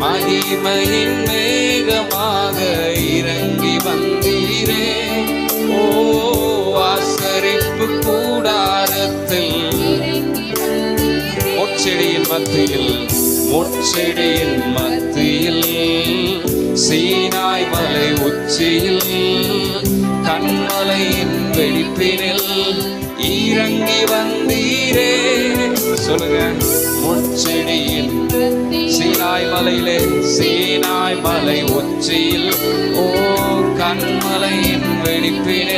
மகிமையின் மேகமாக இறங்கி வந்தீரே. ஓ ஆசரிப்பு கூடாரத்தில் முட்செடியின் மத்தியில் சீனாய் மலை உச்சியில் கண்மலையின் வெடிப்பினில் இறங்கி வந்தீரே. சொல்லுங்க, முட்செடியின் சீனாய் மலை உச்சியில் ஓ கண்மலையின் வெடிப்பினில்